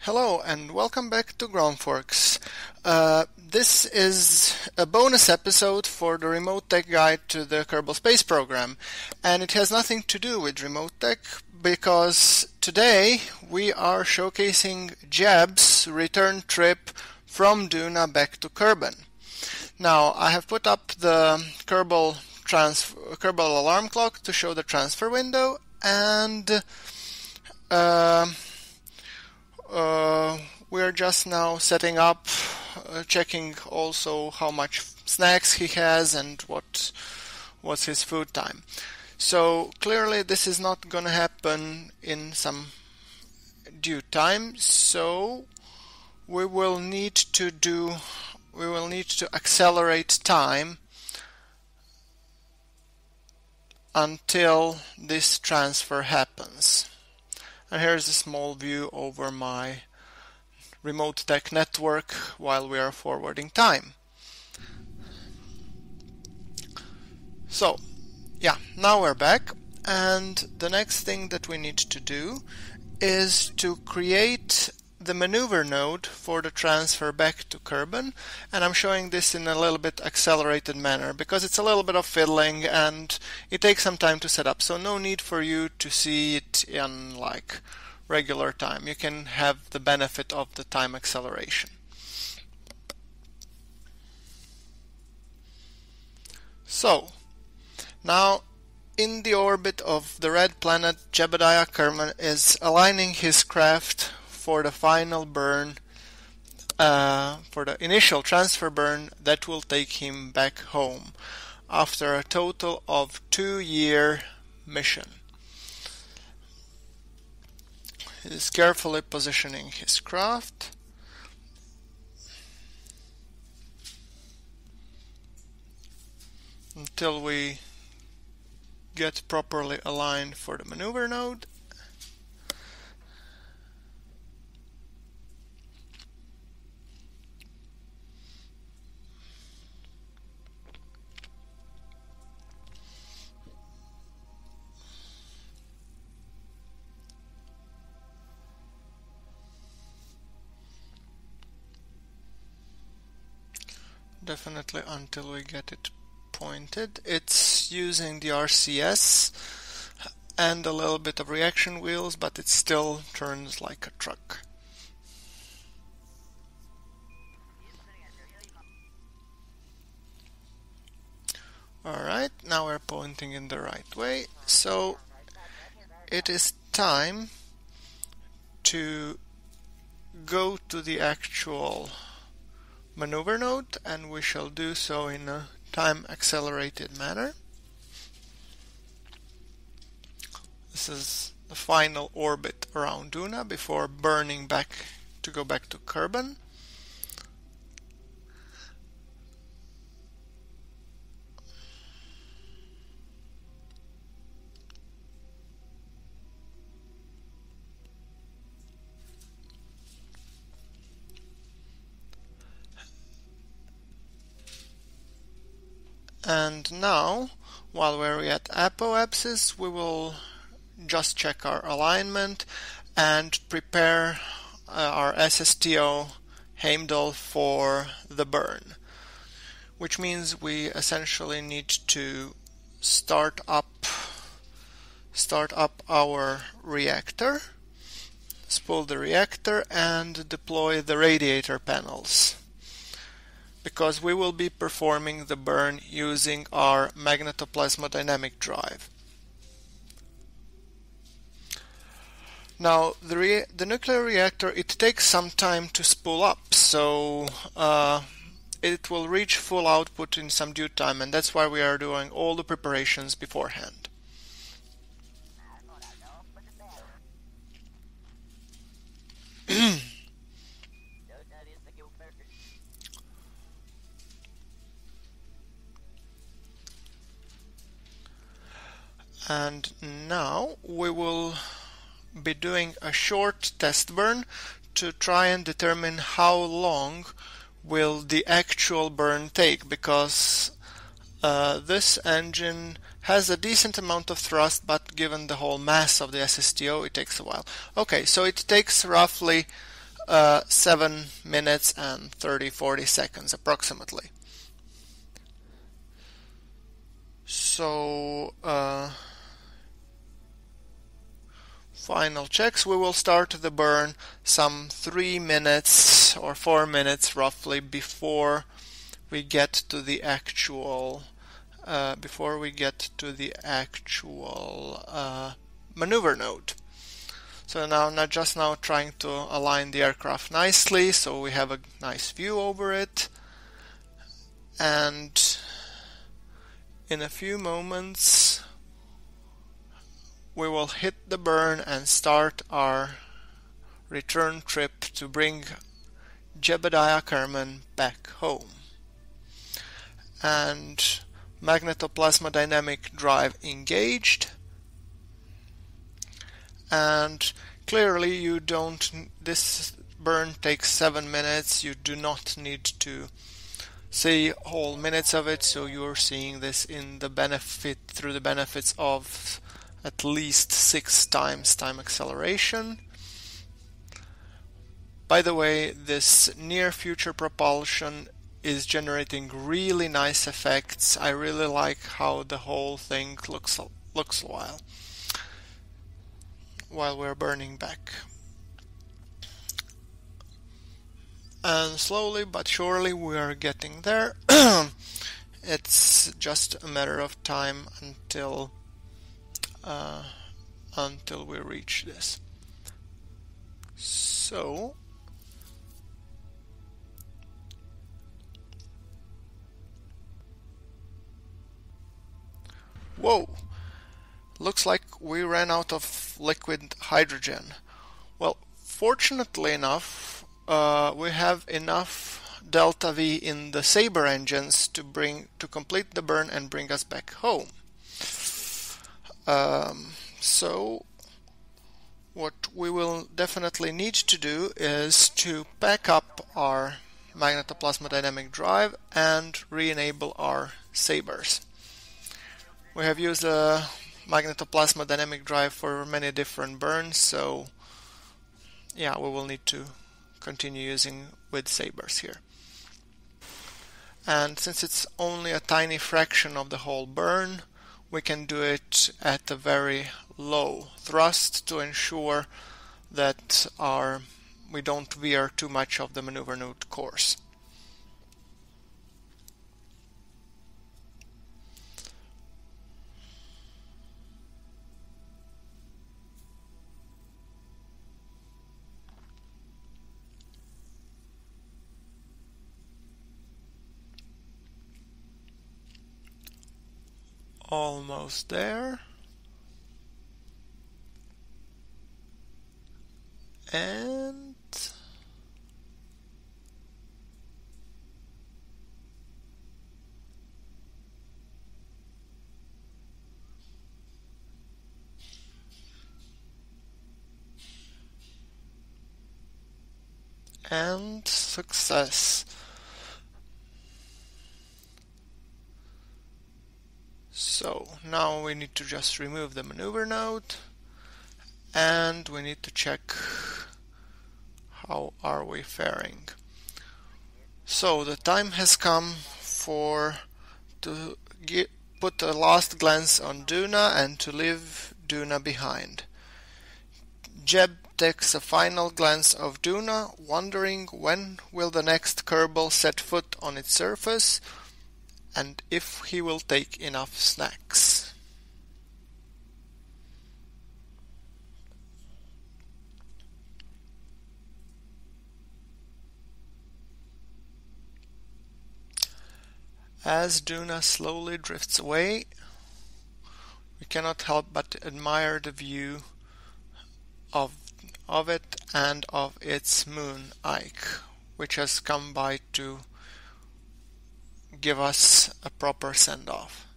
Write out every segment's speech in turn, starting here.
Hello and welcome back to GrunfWorks. This is a bonus episode for the RemoteTech guide to the Kerbal Space Program, and it has nothing to do with RemoteTech because today we are showcasing Jeb's return trip from Duna back to Kerbin. Now I have put up the Kerbal alarm clock to show the transfer window, and we're just now setting up, checking also how much snacks he has and what's his food time. So clearly this is not going to happen in some due time, so we will need to accelerate time until this transfer happens. And here's a small view over my RemoteTech network while we are forwarding time. So, yeah, now we're back, and the next thing that we need to do is to create the maneuver node for the transfer back to Kerbin, and I'm showing this in a little bit accelerated manner because it's a little bit of fiddling and it takes some time to set up, so no need for you to see it in like regular time. You can have the benefit of the time acceleration. So now in the orbit of the red planet, Jebediah Kerbin is aligning his craft for the final burn, for the initial transfer burn that will take him back home after a total of 2-year mission. He is carefully positioning his craft. Until we get properly aligned for the maneuver node. Definitely until we get it pointed. It's using the RCS and a little bit of reaction wheels, but it still turns like a truck. Alright, now we're pointing in the right way, so it is time to go to the actual maneuver node, and we shall do so in a time accelerated manner. This is the final orbit around Duna before burning back to go back to Kerbin. And now, while we're at apoapsis, we will just check our alignment and prepare our SSTO Heimdall for the burn, which means we essentially need to start up our reactor, spool the reactor, and deploy the radiator panels, because we will be performing the burn using our magnetoplasmodynamic drive. Now the nuclear reactor, it takes some time to spool up, so it will reach full output in some due time, and that's why we are doing all the preparations beforehand. And now we will be doing a short test burn to try and determine how long will the actual burn take, because this engine has a decent amount of thrust, but given the whole mass of the SSTO, it takes a while. Okay, so it takes roughly 7 minutes and 30-40 seconds approximately. So final checks, we will start the burn some 3 minutes or 4 minutes roughly before we get to the actual maneuver node. So now just now trying to align the aircraft nicely so we have a nice view over it, and in a few moments we will hit the burn and start our return trip to bring Jebediah Kerbin back home. And magnetoplasma dynamic drive engaged, and clearly this burn takes 7 minutes, you do not need to see whole minutes of it, so you're seeing this through the benefits of at least 6 times time acceleration. By the way, this near future propulsion is generating really nice effects. I really like how the whole thing looks while we're burning back. And slowly but surely we are getting there. It's just a matter of time until we reach this. So whoa! Looks like we ran out of liquid hydrogen. Well, fortunately enough, we have enough delta V in the Sabre engines to complete the burn and bring us back home. So what we will definitely need to do is to pack up our magnetoplasma dynamic drive and re-enable our Sabres. We have used a magnetoplasma dynamic drive for many different burns, so yeah, we will need to continue using with Sabres here. And since it's only a tiny fraction of the whole burn, we can do it at a very low thrust to ensure that we don't veer too much of the maneuver node course. Almost there. And success. So now we need to just remove the maneuver node, and we need to check how are we faring. So the time has come to put a last glance on Duna and to leave Duna behind. Jeb takes a final glance of Duna, wondering when will the next kerbal set foot on its surface and if he will take enough snacks. As Duna slowly drifts away, we cannot help but admire the view of it and of its moon Ike, which has come by to give us a proper send-off.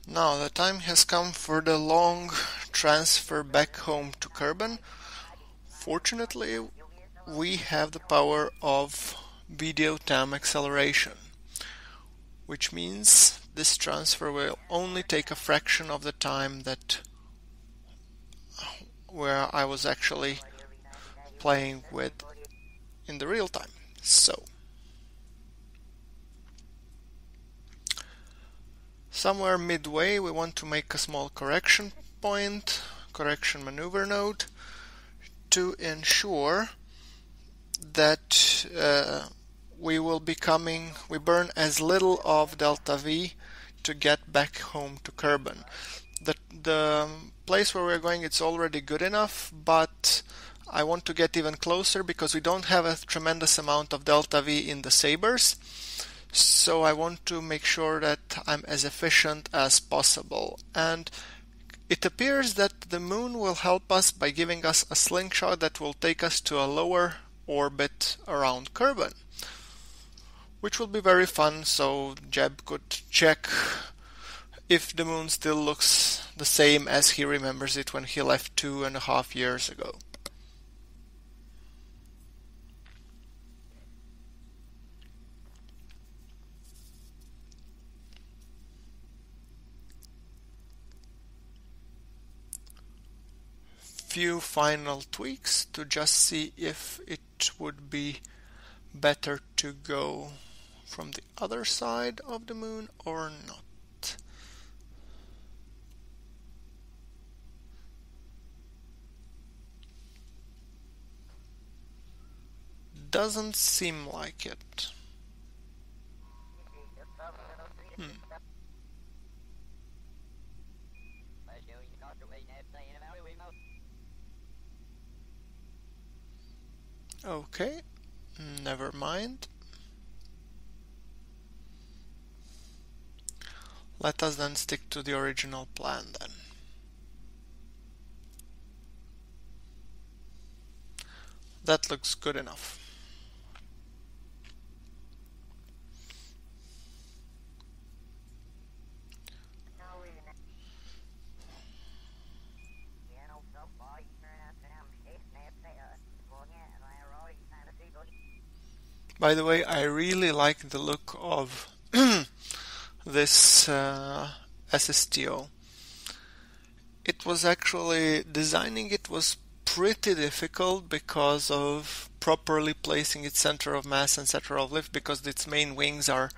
Now the time has come for the long transfer back home to Kerbin. Fortunately, we have the power of video time acceleration, which means this transfer will only take a fraction of the time that where I was actually playing with in the real time. So somewhere midway we want to make a small correction point, correction maneuver node, to ensure that we burn as little of delta V to get back home to Kerbin. The place where we're going, it's already good enough, but I want to get even closer because we don't have a tremendous amount of delta V in the sabers. So I want to make sure that I'm as efficient as possible. And it appears that the moon will help us by giving us a slingshot that will take us to a lower orbit around Kerbin, which will be very fun, so Jeb could check if the moon still looks the same as he remembers it when he left 2.5 years ago. Few final tweaks to just see if it would be better to go from the other side of the moon or not. Doesn't seem like it. Okay, never mind. Let us then stick to the original plan then. That looks good enough. By the way, I really like the look of this SSTO. It was actually, designing it was pretty difficult because of properly placing its center of mass and center of lift, because its main wings are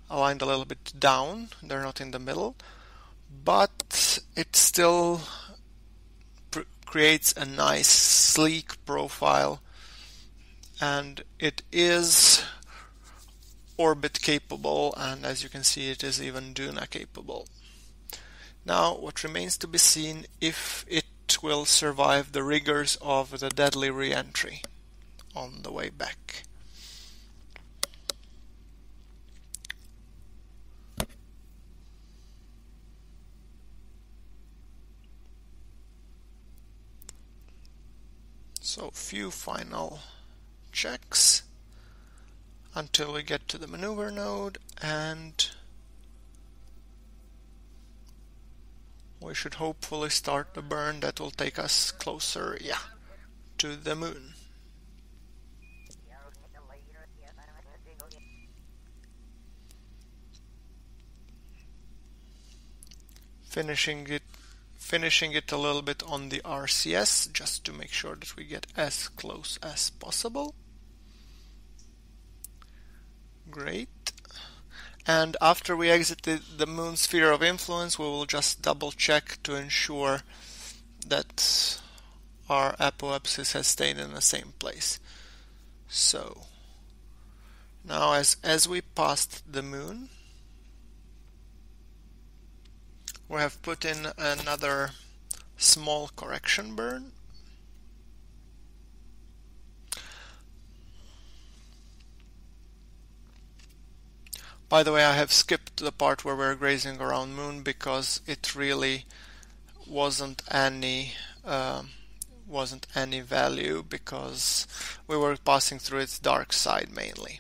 aligned a little bit down, they're not in the middle, but it still creates a nice sleek profile, and it is orbit capable, and as you can see it is even Duna capable. Now what remains to be seen if it will survive the rigors of the deadly re-entry on the way back. So few final checks until we get to the maneuver node, and we should hopefully start the burn that will take us closer, to the moon. Finishing it a little bit on the RCS just to make sure that we get as close as possible. Great. And after we exited the moon sphere of influence, we will just double check to ensure that our apoapsis has stayed in the same place. So now as we passed the moon, we have put in another small correction burn. By the way, I have skipped the part where we're grazing around moon because it really wasn't any value, because we were passing through its dark side mainly.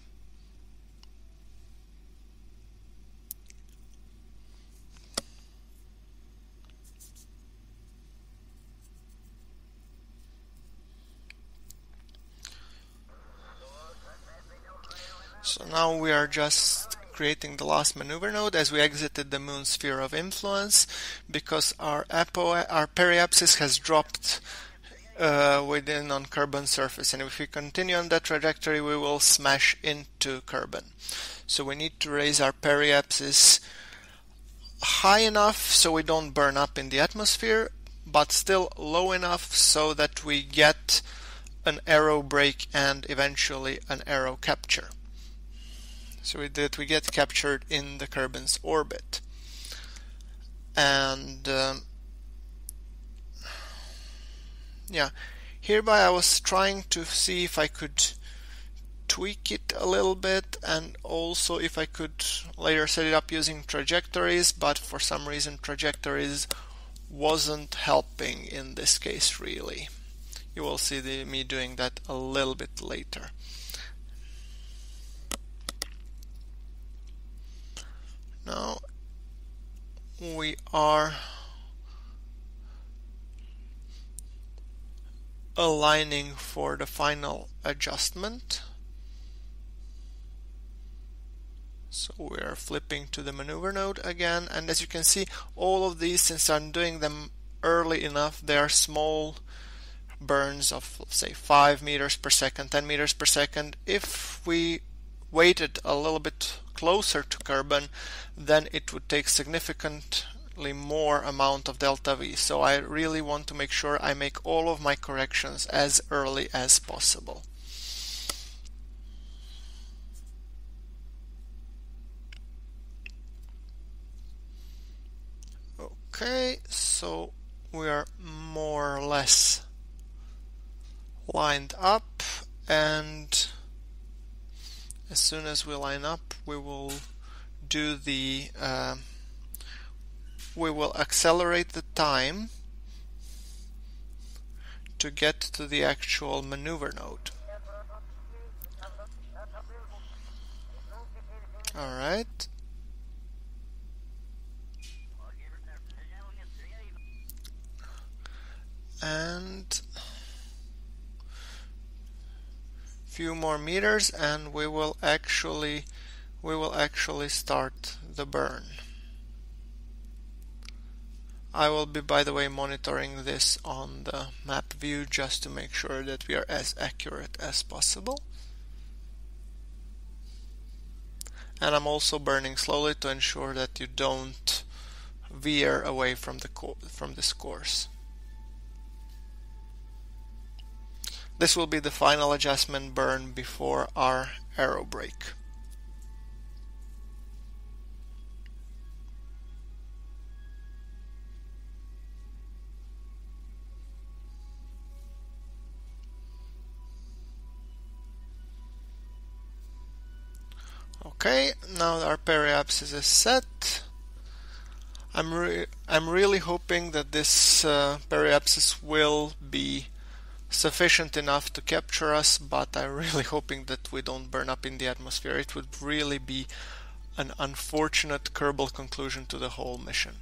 now we are just creating the last maneuver node as we exited the moon sphere of influence, because our periapsis has dropped within on Kerbin surface, and if we continue on that trajectory we will smash into Kerbin. So we need to raise our periapsis high enough so we don't burn up in the atmosphere, but still low enough so that we get an aerobrake and eventually an aero capture. So that we get captured in the Kerbin's orbit. And yeah, hereby I was trying to see if I could tweak it a little bit, and also if I could later set it up using trajectories, but for some reason trajectories wasn't helping in this case really. You will see me doing that a little bit later. Now we are aligning for the final adjustment. So we are flipping to the maneuver node again, and as you can see, all of these, since I'm doing them early enough, they are small burns of, say, 5 meters per second, 10 meters per second. If we waited a little bit closer to Kerbin, then it would take significantly more amount of delta V. So I really want to make sure I make all of my corrections as early as possible. Okay, so we are more or less lined up, and as soon as we line up, we will do the we will accelerate the time to get to the actual maneuver node. All right. And few more meters and we will actually start the burn. I will be, by the way, monitoring this on the map view just to make sure that we are as accurate as possible. And I'm also burning slowly to ensure that you don't veer away from this course. This will be the final adjustment burn before our aerobrake. Okay, now our periapsis is set. I'm really hoping that this periapsis will be sufficient enough to capture us, but I'm really hoping that we don't burn up in the atmosphere. It would really be an unfortunate Kerbal conclusion to the whole mission.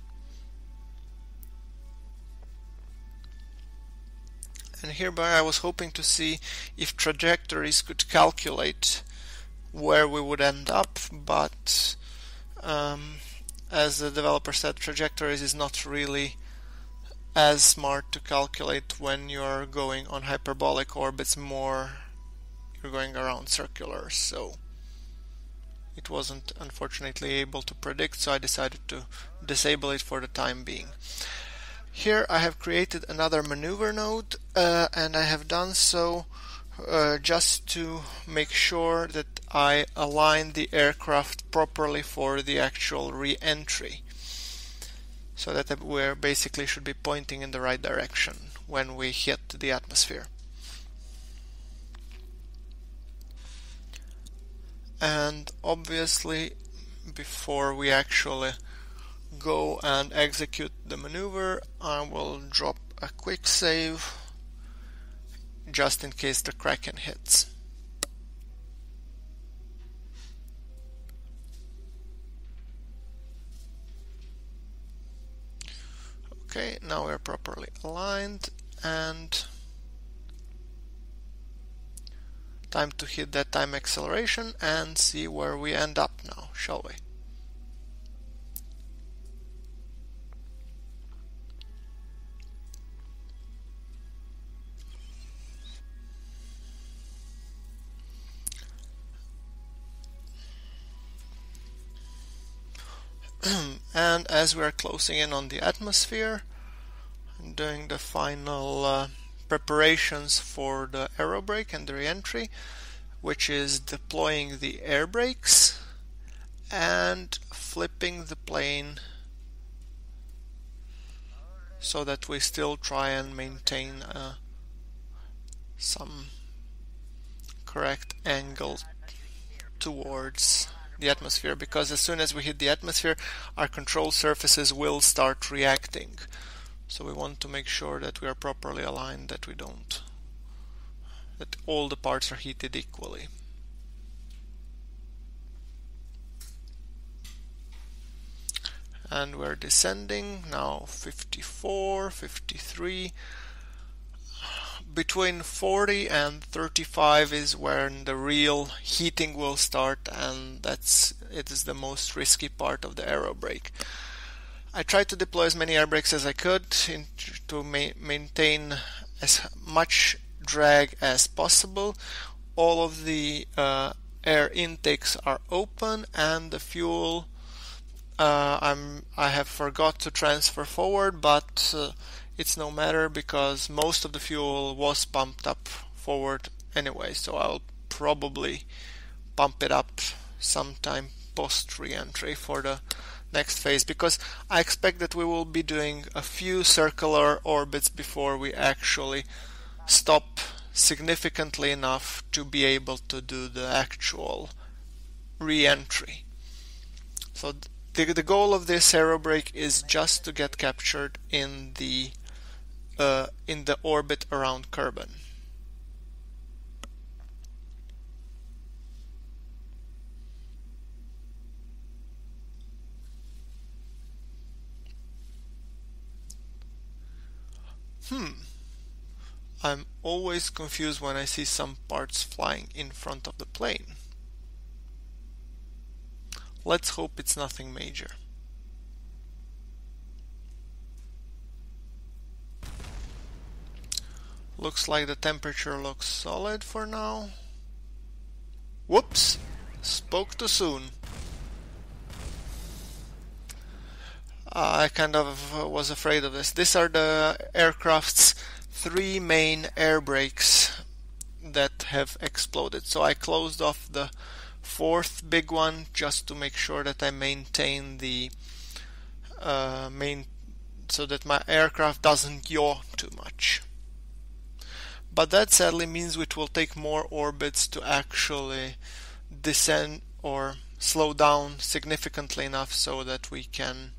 And hereby I was hoping to see if trajectories could calculate where we would end up, but as the developer said, trajectories is not really as smart to calculate when you're going on hyperbolic orbits, more you're going around circular, so it wasn't unfortunately able to predict, so I decided to disable it for the time being. Here I have created another maneuver node, and I have done so just to make sure that I align the aircraft properly for the actual re-entry, so that we basically should be pointing in the right direction when we hit the atmosphere. And obviously, before we actually go and execute the maneuver, I will drop a quick save just in case the Kraken hits. Okay, now we're properly aligned, and time to hit that time acceleration and see where we end up now, shall we? And as we are closing in on the atmosphere, I'm doing the final preparations for the aerobrake and the re-entry, which is deploying the air brakes and flipping the plane so that we still try and maintain some correct angle towards the atmosphere, because as soon as we hit the atmosphere, our control surfaces will start reacting. So we want to make sure that we are properly aligned, that all the parts are heated equally. And we're descending now, 54, 53. Between 40 and 35 is when the real heating will start, and it is the most risky part of the aerobrake. I tried to deploy as many air brakes as I could to maintain as much drag as possible. All of the air intakes are open, and the fuel I have forgot to transfer forward, but it's no matter because most of the fuel was pumped up forward anyway, so I'll probably pump it up sometime post re-entry for the next phase, because I expect that we will be doing a few circular orbits before we actually stop significantly enough to be able to do the actual re-entry. So the goal of this aerobrake is just to get captured in the orbit around Kerbin. I'm always confused when I see some parts flying in front of the plane. Let's hope it's nothing major. Looks like the temperature looks solid for now. Whoops! Spoke too soon. I kind of was afraid of this. These are the aircraft's 3 main air brakes that have exploded. So I closed off the 4th big one just to make sure that I maintain the so that my aircraft doesn't yaw too much. But that sadly means it will take more orbits to actually descend or slow down significantly enough so that we can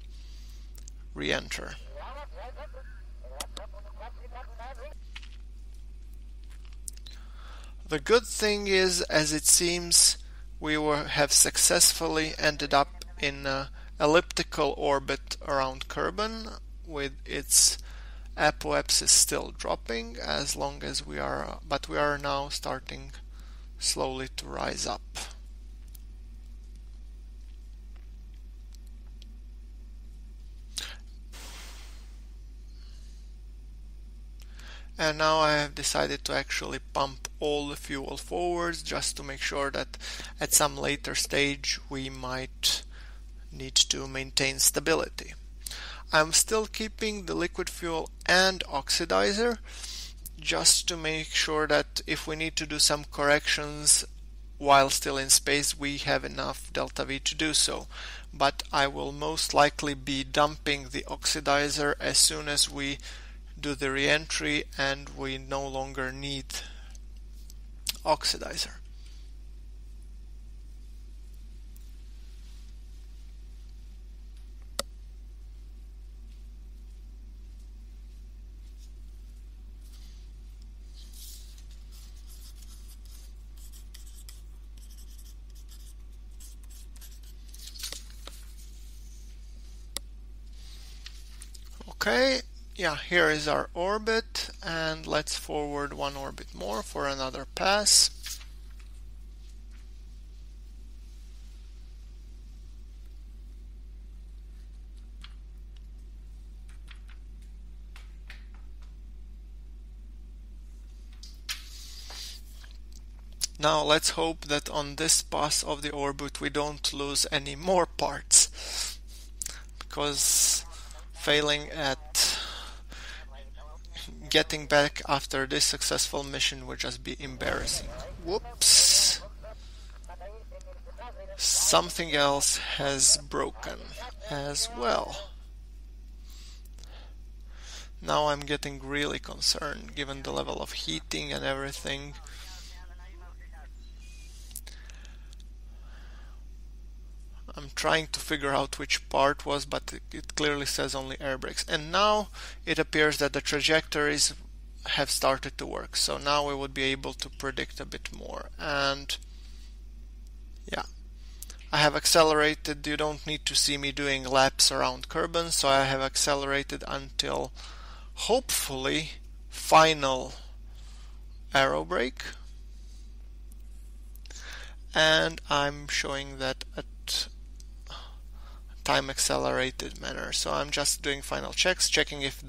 re-enter. The good thing is, as it seems, we have successfully ended up in an elliptical orbit around Kerbin, with its apoapsis still dropping as long as we are, but we are now starting slowly to rise up. And now I have decided to actually pump all the fuel forwards just to make sure that at some later stage we might need to maintain stability. I'm still keeping the liquid fuel and oxidizer just to make sure that if we need to do some corrections while still in space, we have enough delta V to do so. But I will most likely be dumping the oxidizer as soon as we do the re-entry and we no longer need oxidizer. Okay, yeah, here is our orbit, and let's forward one orbit more for another pass. Now let's hope that on this pass of the orbit we don't lose any more parts, because failing at getting back after this successful mission would just be embarrassing. Whoops! Something else has broken as well. Now I'm getting really concerned given the level of heating and everything. I'm trying to figure out which part was, but it clearly says only air brakes. And now it appears that the trajectories have started to work. So now we would be able to predict a bit more. And yeah, I have accelerated. You don't need to see me doing laps around Kerbin, so I have accelerated until hopefully final aerobrake. And I'm showing that at time accelerated manner. So I'm just doing final checks, checking if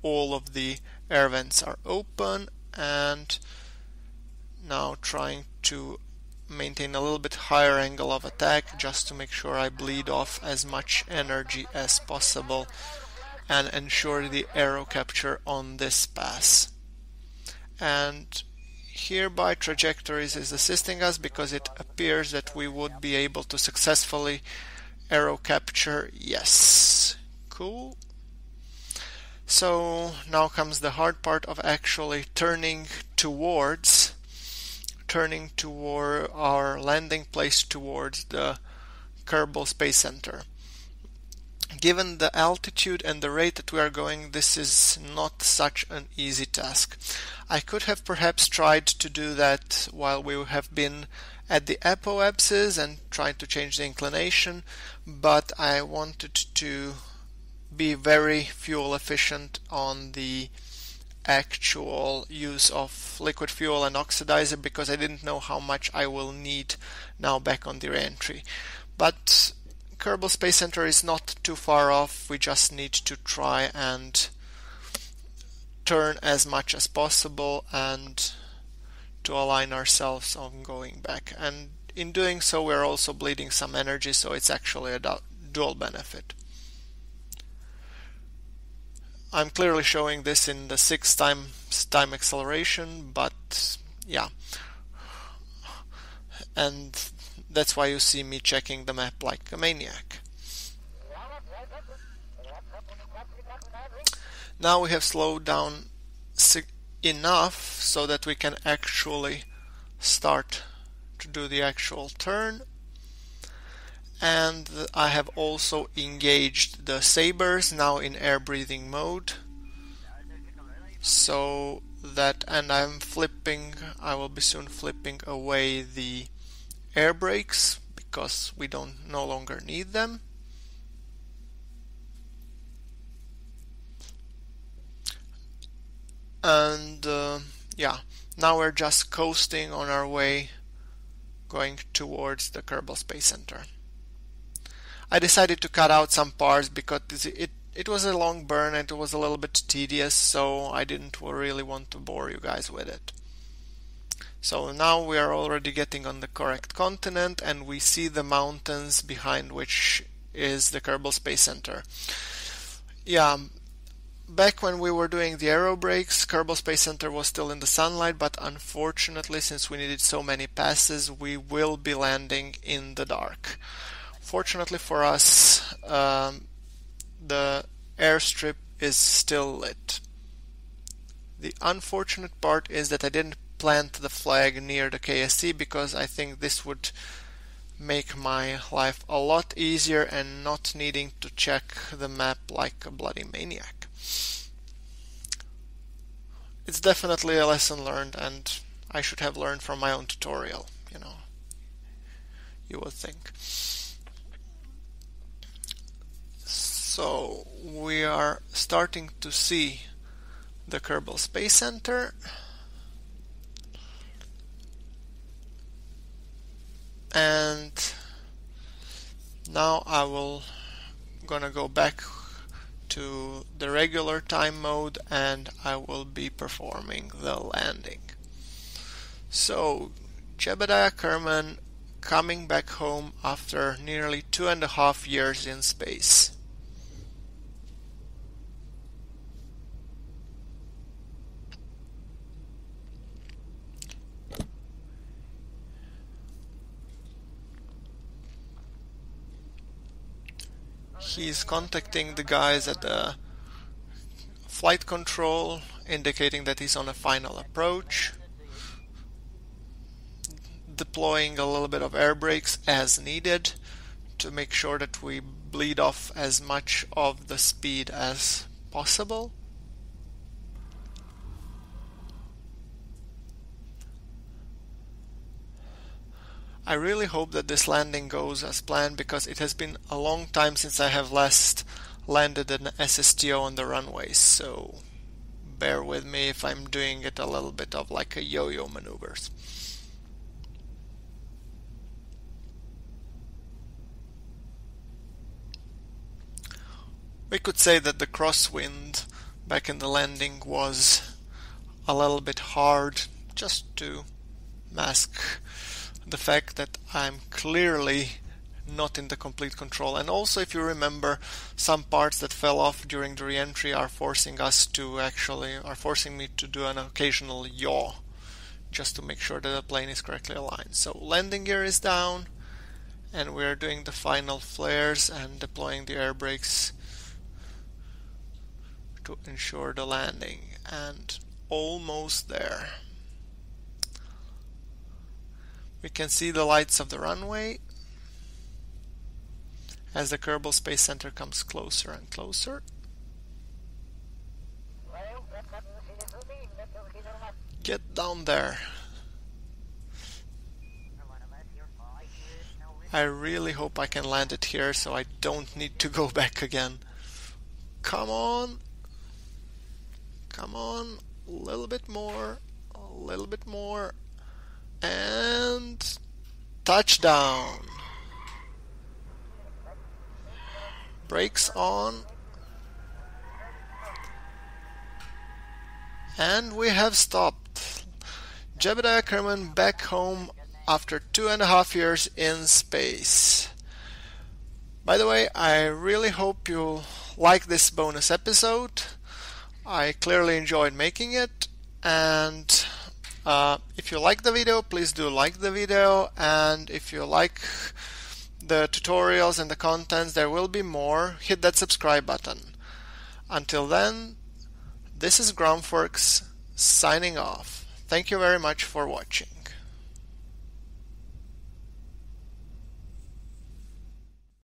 all of the air vents are open, and now trying to maintain a little bit higher angle of attack just to make sure I bleed off as much energy as possible and ensure the aero capture on this pass. And hereby trajectories is assisting us because it appears that we would be able to successfully aero capture. Yes, cool. So now comes the hard part of actually turning toward our landing place towards the Kerbal Space Center. Given the altitude and the rate that we are going, this is not such an easy task. I could have perhaps tried to do that while we have been at the apoapses and tried to change the inclination, but I wanted to be very fuel efficient on the actual use of liquid fuel and oxidizer, because I didn't know how much I will need now back on the re-entry. But Kerbal Space Center is not too far off. We just need to try and turn as much as possible and to align ourselves on going back. And in doing so, we're also bleeding some energy, so it's actually a dual benefit. I'm clearly showing this in the 6th time acceleration, but yeah. And that's why you see me checking the map like a maniac. Now we have slowed down enough so that we can actually start to do the actual turn. And I have also engaged the sabers now in air breathing mode, so that, and I will be soon flipping away the air brakes because we no longer need them. And yeah, now we're just coasting on our way going towards the Kerbal Space Center. I decided to cut out some parts because it was a long burn and it was a little bit tedious, so I didn't really want to bore you guys with it. So now we are already getting on the correct continent, and we see the mountains behind which is the Kerbal Space Center. Yeah, back when we were doing the aerobrakes, Kerbal Space Center was still in the sunlight, but unfortunately, since we needed so many passes, we will be landing in the dark. Fortunately for us, the airstrip is still lit. The unfortunate part is that I didn't plant the flag near the KSP, because I think this would make my life a lot easier and not needing to check the map like a bloody maniac. It's definitely a lesson learned, and I should have learned from my own tutorial, you would think. So we are starting to see the Kerbal Space Center, and now gonna go back to the regular time mode, and I will be performing the landing. So Jebediah Kerbin coming back home after nearly 2.5 years in space. He's contacting the guys at the flight control, indicating that he's on a final approach, deploying a little bit of air brakes as needed to make sure that we bleed off as much of the speed as possible. I really hope that this landing goes as planned, because it has been a long time since I have last landed an SSTO on the runways, so bear with me if I'm doing it a little bit of like a yo-yo maneuvers. We could say that the crosswind back in the landing was a little bit hard, just to mask the fact that I'm clearly not in the complete control. And also, if you remember, some parts that fell off during the re-entry are forcing me to do an occasional yaw, just to make sure that the plane is correctly aligned. So landing gear is down, and we're doing the final flares and deploying the air brakes to ensure the landing, and almost there. We can see the lights of the runway as the Kerbal Space Center comes closer and closer. Get down there. I really hope I can land it here so I don't need to go back again. Come on. Come on. A little bit more. A little bit more. And touchdown. Brakes on. And we have stopped. Jebediah Kerbin back home after 2.5 years in space. By the way, I really hope you like this bonus episode. I clearly enjoyed making it, and if you like the video, please do like the video, and if you like the tutorials and the contents, there will be more. Hit that subscribe button. Until then, this is GrunfWorks signing off. Thank you very much for watching.